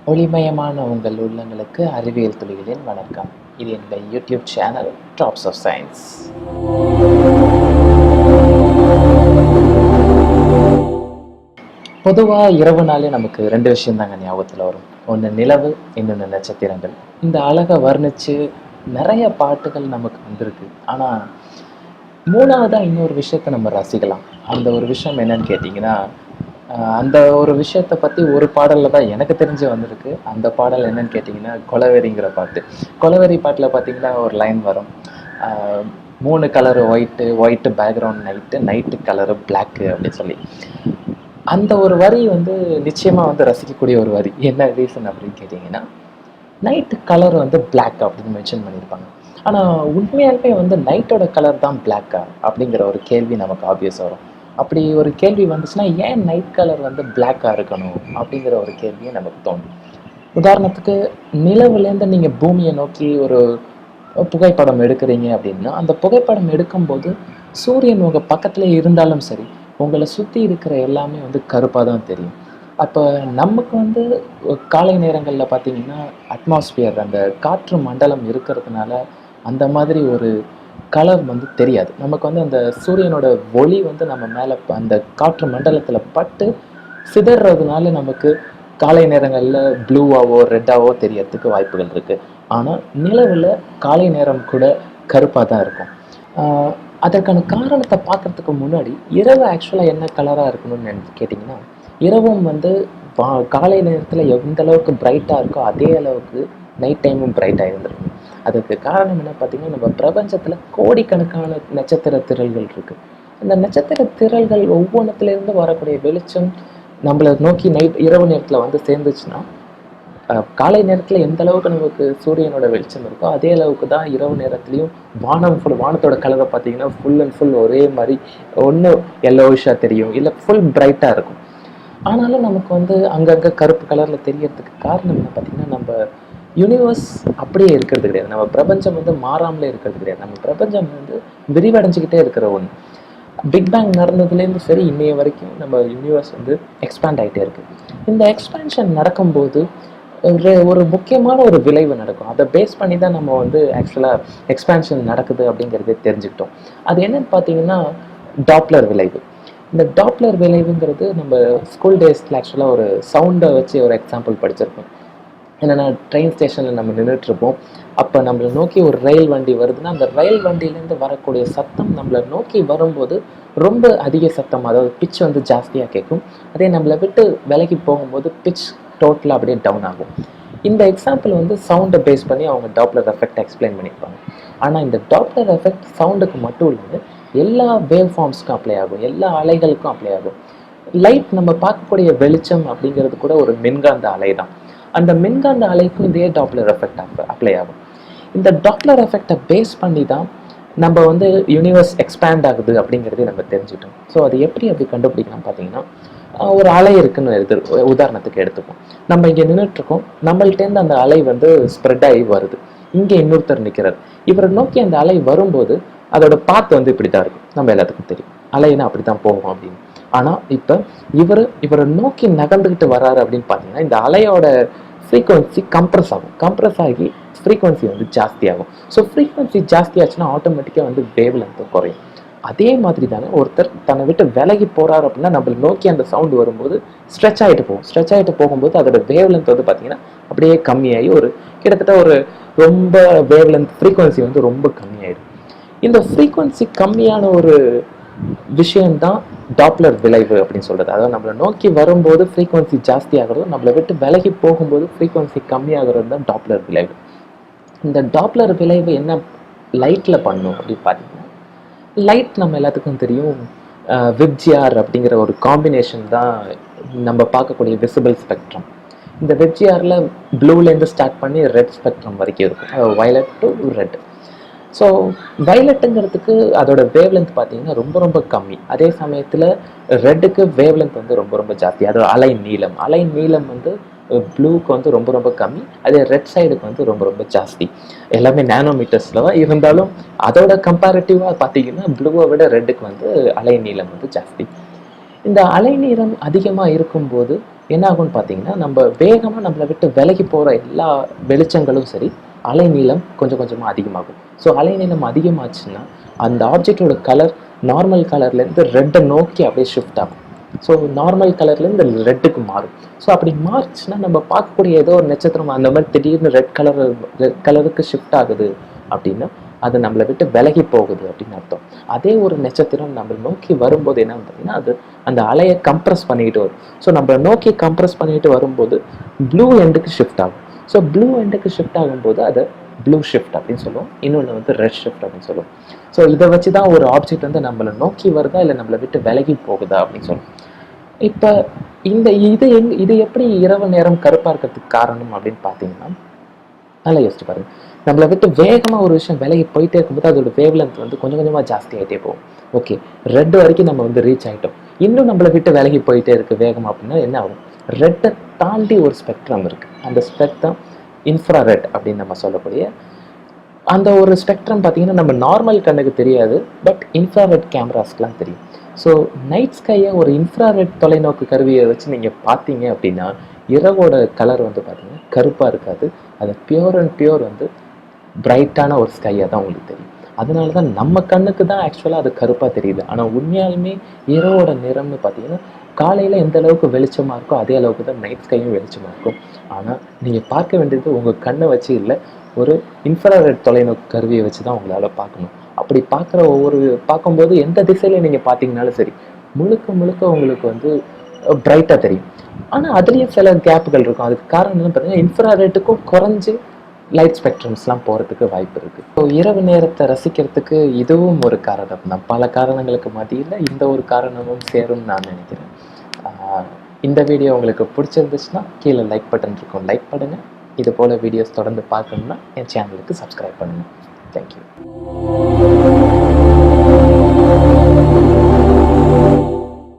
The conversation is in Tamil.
ஒளிமயமான உங்கள் உள்ளங்களுக்கு அறிவியல் துளிகளின் வணக்கம். இது என்னுடைய YouTube channel drops of science. பொதுவாக இரவு நாளே நமக்கு ரெண்டு விஷயம் தாங்க ஞாபகத்தில் வரும். ஒன்று நிலவு, இன்னொன்று நட்சத்திரங்கள். இந்த அழகை வர்ணித்து நிறைய பாட்டுகள் நமக்கு வந்திருக்கு. ஆனால் மூணாவதாக இன்னொரு விஷயத்த நம்ம ரசிக்கலாம். அந்த ஒரு விஷயம் என்னன்னு கேட்டிங்கன்னா, அந்த ஒரு விஷயத்தை பற்றி ஒரு பாடலில் தான் எனக்கு தெரிஞ்சு வந்திருக்கு. அந்த பாடல் என்னன்னு கேட்டிங்கன்னா, கொலவெறிங்கிற பாட்டு. கொலவெறி பாட்டில் பார்த்தீங்கன்னா ஒரு லைன் வரும். ஆஹ், 3 colour white background night colour block அப்படின்னு சொல்லி. அந்த ஒரு வரி வந்து நிச்சயமாக வந்து ரசிக்கக்கூடிய ஒரு வரி. என்ன ரீசன் அப்படின்னு கேட்டிங்கன்னா, நைட்டு கலர் வந்து பிளாக் அப்படின்னு மென்ஷன் பண்ணியிருப்பாங்க. ஆனால் உண்மையாலுமே வந்து நைட்டோட கலர் தான் பிளாக்கா அப்படிங்கிற ஒரு கேள்வி நமக்கு ஆப்வியஸ் வரும். அப்படி ஒரு கேள்வி வந்துச்சுன்னா ஏன் நைட் கலர் வந்து பிளாக்காக இருக்கணும் அப்படிங்கிற ஒரு கேள்வியை நமக்கு தோணும். உதாரணத்துக்கு நிலவுலேருந்து நீங்கள் பூமியை நோக்கி ஒரு புகைப்படம் எடுக்கிறீங்க அப்படின்னா, அந்த புகைப்படம் எடுக்கும்போது சூரியன் உங்கள் பக்கத்தில் இருந்தாலும் சரி, உங்களை சுற்றி இருக்கிற எல்லாமே வந்து கருப்பாக தான் தெரியும். அப்போ நமக்கு வந்து காலை நேரங்களில் பார்த்தீங்கன்னா அட்மாஸ்பியர் அந்த காற்று மண்டலம் இருக்கிறதுனால அந்த மாதிரி ஒரு கலர் வந்து தெரியாது. நமக்கு வந்து அந்த சூரியனோட ஒளி வந்து நம்ம மேலே அந்த காற்று மண்டலத்தில் பட்டு சிதறதுனால நமக்கு காலை நேரங்களில் ப்ளூவாவோ ரெட்டாவோ தெரியறதுக்கு வாய்ப்புகள் இருக்குது. ஆனால் நிலவில் காலை நேரம் கூட கருப்பாக தான் இருக்கும். அதற்கான காரணத்தை பார்க்குறதுக்கு முன்னாடி இரவு ஆக்சுவலாக என்ன கலராக இருக்கணும்னு கேட்டிங்கன்னா, இரவும் வந்து காலை நேரத்தில் எந்த அளவுக்கு பிரைட்டாக இருக்கோ அதே அளவுக்கு நைட் டைமும் பிரைட்டாக இருந்திருக்கும். அதுக்கு காரணம் என்ன பார்த்தீங்கன்னா, நம்ம பிரபஞ்சத்தில் கோடிக்கணக்கான நட்சத்திர திரள்கள் இருக்குது. அந்த நட்சத்திர திரள்கள் ஒவ்வொன்றத்துலேருந்து வரக்கூடிய வெளிச்சம் நம்மளை நோக்கி இரவு நேரத்தில் வந்து சேர்ந்துச்சுன்னா, காலை நேரத்தில் எந்த அளவுக்கு நமக்கு சூரியனோட வெளிச்சம் இருக்கோ அதே அளவுக்கு தான் இரவு நேரத்துலையும் வானத்தோட கலரை பார்த்தீங்கன்னா ஃபுல் அண்ட் ஃபுல் ஒரே மாதிரி ஒன்று எல்லோவிஷாக தெரியும், இல்லை ஃபுல் பிரைட்டாக இருக்கும். ஆனாலும் நமக்கு வந்து அங்கங்கே கருப்பு கலரில் தெரியறதுக்கு காரணம் என்ன பார்த்தீங்கன்னா, நம்ம யூனிவர்ஸ் அப்படியே இருக்கிறது கிடையாது. நம்ம பிரபஞ்சம் வந்து மாறாமலே இருக்கிறது கிடையாது. நம்ம பிரபஞ்சம் வந்து விரிவடைஞ்சிக்கிட்டே இருக்கிற ஒன்று. பிக் பேங் நடந்ததுலேருந்து சரி இன்னைய வரைக்கும் நம்ம யூனிவர்ஸ் வந்து எக்ஸ்பேண்ட் ஆகிட்டே இருக்குது. இந்த எக்ஸ்பேன்ஷன் நடக்கும்போது ஒரு முக்கியமான ஒரு விளைவு நடக்கும். அதை பேஸ் பண்ணி தான் நம்ம வந்து ஆக்சுவலாக எக்ஸ்பேன்ஷன் நடக்குது அப்படிங்கிறதே தெரிஞ்சுக்கிட்டோம். அது என்னன்னு பார்த்தீங்கன்னா டாப்ளர் விளைவு. இந்த டாப்ளர் விளைவுங்கிறது நம்ம ஸ்கூல் டேஸில் ஆக்சுவலாக ஒரு சவுண்டை வச்சு ஒரு எக்ஸாம்பிள் படிச்சிருப்போம். என்னென்னா ட்ரெயின் ஸ்டேஷனில் நம்ம நின்றுட்டுருப்போம். அப்போ நம்மளை நோக்கி ஒரு ரயில் வண்டி வருதுன்னா அந்த ரயில் வண்டியிலேருந்து வரக்கூடிய சத்தம் நம்மளை நோக்கி வரும்போது ரொம்ப அதிக சத்தம், அதாவது பிட்ச் வந்து ஜாஸ்தியாக கேட்கும். அதே நம்மளை விட்டு விலகி போகும்போது பிட்ச் டோட்டலாக அப்படியே டவுன் ஆகும். இந்த எக்ஸாம்பிள் வந்து சவுண்டை பேஸ் பண்ணி அவங்க டாப்ளர் எஃபெக்ட் எக்ஸ்பிளைன் பண்ணியிருப்பாங்க. ஆனால் இந்த டாப்ளர் எஃபெக்ட் சவுண்டுக்கு மட்டும் இல்லாமல் எல்லா வேவ் ஃபார்ம்ஸ்க்கும் அப்ளை ஆகும், எல்லா அலைகளுக்கும் அப்ளை ஆகும். லைட் நம்ம பார்க்கக்கூடிய வெளிச்சம் அப்படிங்கிறது கூட ஒரு மின்காந்த அலை தான். அந்த மின்காந்த அலைக்கும் இதே டாப்ளர் எஃபெக்ட் அப்ளை ஆகும். இந்த டாப்ளர் எஃபெக்டை பேஸ் பண்ணி தான் நம்ம வந்து யூனிவர்ஸ் எக்ஸ்பேண்ட் ஆகுது அப்படிங்கிறதே நம்ம தெரிஞ்சுட்டோம். ஸோ அது எப்படி கண்டுபிடிக்கலாம் பார்த்தீங்கன்னா, ஒரு அலை இருக்குன்னு உதாரணத்துக்கு எடுத்துப்போம். நம்ம இங்கே நின்றுட்டுருக்கோம், நம்மள்டேருந்து அந்த அலை வந்து ஸ்ப்ரெட் ஆகி வருது. இங்கே இன்னொருத்தர் நிற்கிறார். இவரை நோக்கி அந்த அலை வரும்போது அதோட பாத்து வந்து இப்படி தான் இருக்கும். நம்ம எல்லாத்துக்கும் தெரியும் அலைன்னா அப்படி தான் போகும் அப்படின்னு. ஆனால் இப்போ இவரை நோக்கி நகர்ந்துக்கிட்டு வர்றாரு அப்படின்னு பார்த்தீங்கன்னா இந்த அலையோட ஃப்ரீக்வன்சி கம்ப்ரஸ் ஆகி ஃப்ரீக்வன்சி வந்து ஜாஸ்தியாகும். ஸோ ஃப்ரீக்வன்சி ஜாஸ்தி ஆச்சுன்னா ஆட்டோமேட்டிக்காக வந்து வேவ் லென்த் குறையும். அதே மாதிரி தானே ஒருத்தர் தன்னை விட்டு விலகி போகிறாரு அப்படின்னா நம்மளை நோக்கி அந்த சவுண்டு வரும்போது ஸ்ட்ரெச் ஆகிட்டு போகும்போது அதோட வேவ் லென்த் வந்து பார்த்தீங்கன்னா அப்படியே கம்மியாகி கிட்டத்தட்ட ஒரு ரொம்ப வேவ் லென்த் ஃப்ரீக்வன்சி வந்து ரொம்ப கம்மியாயிடும். இந்த ஃப்ரீக்வன்சி கம்மியான ஒரு விஷயம்தான் டாப்ளர் விளைவு அப்படின்னு சொல்கிறது. அதாவது நம்மளை நோக்கி வரும்போது ஃப்ரீக்வன்சி ஜாஸ்தி ஆகிறதும் நம்மளை விட்டு விலகி போகும்போது ஃப்ரீக்வன்சி கம்மியாகிறது தான் டாப்ளர் விளைவு. இந்த டாப்ளர் விளைவு என்ன லைட்டில் பண்ணும் அப்படின்னு பார்த்தீங்கன்னா, லைட் நம்ம எல்லாத்துக்கும் தெரியும் விப்ஜிஆர் அப்படிங்கிற ஒரு காம்பினேஷன் தான் நம்ம பார்க்கக்கூடிய விசிபிள் ஸ்பெக்ட்ரம். இந்த விப்ஜிஆரில் ப்ளூலேருந்து ஸ்டார்ட் பண்ணி ரெட் ஸ்பெக்ட்ரம் வரைக்கும் இருக்கும், வயலட் டு ரெட். ஸோ வயலட்டுங்கிறதுக்கு அதோட வேவ் லென்த் பார்த்தீங்கன்னா ரொம்ப ரொம்ப கம்மி. அதே சமயத்தில் ரெட்டுக்கு வேவ் லென்த் வந்து ரொம்ப ரொம்ப ஜாஸ்தி. அதோட அலை நீளம் வந்து ப்ளூக்கு வந்து ரொம்ப ரொம்ப கம்மி. அதே ரெட் சைடுக்கு வந்து ரொம்ப ரொம்ப ஜாஸ்தி. எல்லாமே நேனோமீட்டர்ஸில் தான் இருந்தாலும் அதோட கம்பேரிட்டிவாக பார்த்தீங்கன்னா ப்ளூவை விட ரெட்டுக்கு வந்து அலை நீளம் வந்து ஜாஸ்தி. இந்த அலைநீளம் அதிகமாக இருக்கும்போது என்ன ஆகும்னு பார்த்தீங்கன்னா, நம்ம வேகமாக நம்மளை விட்டு விலகி போகிற எல்லா வெளிச்சங்களும் சரி, அலைநீளம் கொஞ்சம் கொஞ்சமாக அதிகமாகும். ஸோ அலைநீளம் அதிகமாச்சுன்னா அந்த ஆப்ஜெக்டோட கலர் நார்மல் கலர்லேருந்து ரெட்டை நோக்கி அப்படியே ஷிஃப்ட் ஆகும். ஸோ நார்மல் கலர்லேருந்து ரெட்டுக்கு மாறும். ஸோ அப்படி மாறுச்சுன்னா நம்ம பார்க்கக்கூடிய ஏதோ ஒரு நட்சத்திரம் அந்த மாதிரி திடீர்னு ரெட் கலருக்கு ஷிஃப்ட் ஆகுது அப்படின்னா அது நம்மளை விட்டு விலகி போகுது அப்படின்னு அர்த்தம். அதே ஒரு நட்சத்திரம் நம்ம நோக்கி வரும்போது என்னன்னு பார்த்தீங்கன்னா, அது அந்த அலையை கம்ப்ரஸ் பண்ணிக்கிட்டு வரும். ஸோ நம்ம நோக்கி கம்ப்ரஸ் பண்ணிட்டு வரும்போது ப்ளூ எண்டுக்கு ஷிஃப்ட் ஆகும். ஸோ ப்ளூ எண்டுக்கு ஷிஃப்ட் ஆகும்போது அதை ப்ளூ ஷிஃப்ட் அப்படின்னு சொல்லுவோம். இன்னொன்று வந்து ரெட் ஷிஃப்ட் அப்படின்னு சொல்லுவோம். ஸோ இதை வச்சு தான் ஒரு ஆப்ஜெக்ட் வந்து நம்மளை நோக்கி வருதா இல்லை நம்மளை விட்டு விலகி போகுதா அப்படின்னு சொல்லுவோம். இப்போ இது எப்படி இரவு நேரம் கருப்பாக இருக்கிறதுக்கு காரணம் அப்படின்னு பார்த்தீங்கன்னா, நல்லா யோசிச்சு பாருங்க. நம்மளை விட்டு வேகமாக ஒரு விஷயம் விலகி போயிட்டே இருக்கும்போது அதோட வேவ் லென்த் வந்து கொஞ்சம் கொஞ்சமாக ஜாஸ்தி ஆகிட்டே போகும். ஓகே, ரெட் வரைக்கும் நம்ம வந்து ரீச் ஆகிட்டோம். இன்னும் நம்மளை விட்டு விலகி போயிட்டே இருக்கு வேகமாக அப்படின்னா என்ன ஆகும்? ரெட்டை தாண்டி ஒரு ஸ்பெக்ட்ரம் இருக்குது. அந்த ஸ்பெக்ட்ரம் இன்ஃப்ராரெட் அப்படின்னு நம்ம சொல்லக்கூடிய அந்த ஒரு ஸ்பெக்ட்ரம் பார்த்தீங்கன்னா நம்ம நார்மல் கண்ணுக்கு தெரியாது, பட் இன்ஃப்ராரெட் கேமராஸ்க்கெலாம் தெரியும். ஸோ நைட் ஸ்கையை ஒரு இன்ஃப்ராரெட் தொலைநோக்கு கருவியை வச்சு நீங்கள் பார்த்தீங்க அப்படின்னா இரவோட கலர் வந்து பார்த்தீங்கன்னா கருப்பாக இருக்காது. அது பியூர் அண்ட் பியூர் வந்து பிரைட்டான ஒரு ஸ்கையாக தான் உங்களுக்கு தெரியும். அதனால தான் நம்ம கண்ணுக்கு தான் ஆக்சுவலாக அது கருப்பாக தெரியுது. ஆனால் உண்மையாலுமே இரவோட நிறம்னு பார்த்தீங்கன்னா காலையில் எந்த அளவுக்கு வெளிச்சமாக இருக்கோ அதே அளவுக்கு தான் நைட் ஸ்கையும் வெளிச்சமாக இருக்கும். ஆனால் நீங்கள் பார்க்க வேண்டியது உங்கள் கண்ணை வச்சு இல்லை, ஒரு இன்ஃப்ராரெட் தொலைநோக்கு கருவியை வச்சு தான் உங்களால் பார்க்கணும். அப்படி பார்க்கும்போது எந்த திசையில் நீங்கள் பார்த்தீங்கனாலும் சரி முழுக்க முழுக்க உங்களுக்கு வந்து பிரைட்டாக தெரியும். ஆனால் அதுலேயும் சில கேப்புகள் இருக்கும். அதுக்கு காரணம் என்னன்னு பார்த்தீங்கன்னா இன்ஃப்ராரெட்டுக்கும் குறைஞ்சி லைட் ஸ்பெக்ட்ரம்ஸ்லாம் போகிறதுக்கு வாய்ப்பு இருக்குது. ஸோ இரவு நேரத்தை ரசிக்கிறதுக்கு இதுவும் ஒரு காரணம் தான். பல காரணங்களுக்கு மத்தியில் இந்த ஒரு காரணமும் சேரும்னு நான் நினைக்கிறேன். இந்த வீடியோ உங்களுக்கு பிடிச்சிருந்துச்சுன்னா கீழே லைக் பட்டன் இருக்கும், லைக் பண்ணுங்கள். இது போல் வீடியோஸ் தொடர்ந்து பார்க்கணுன்னா என் சேனலுக்கு சப்ஸ்கிரைப் பண்ணுங்கள். தேங்க்யூ.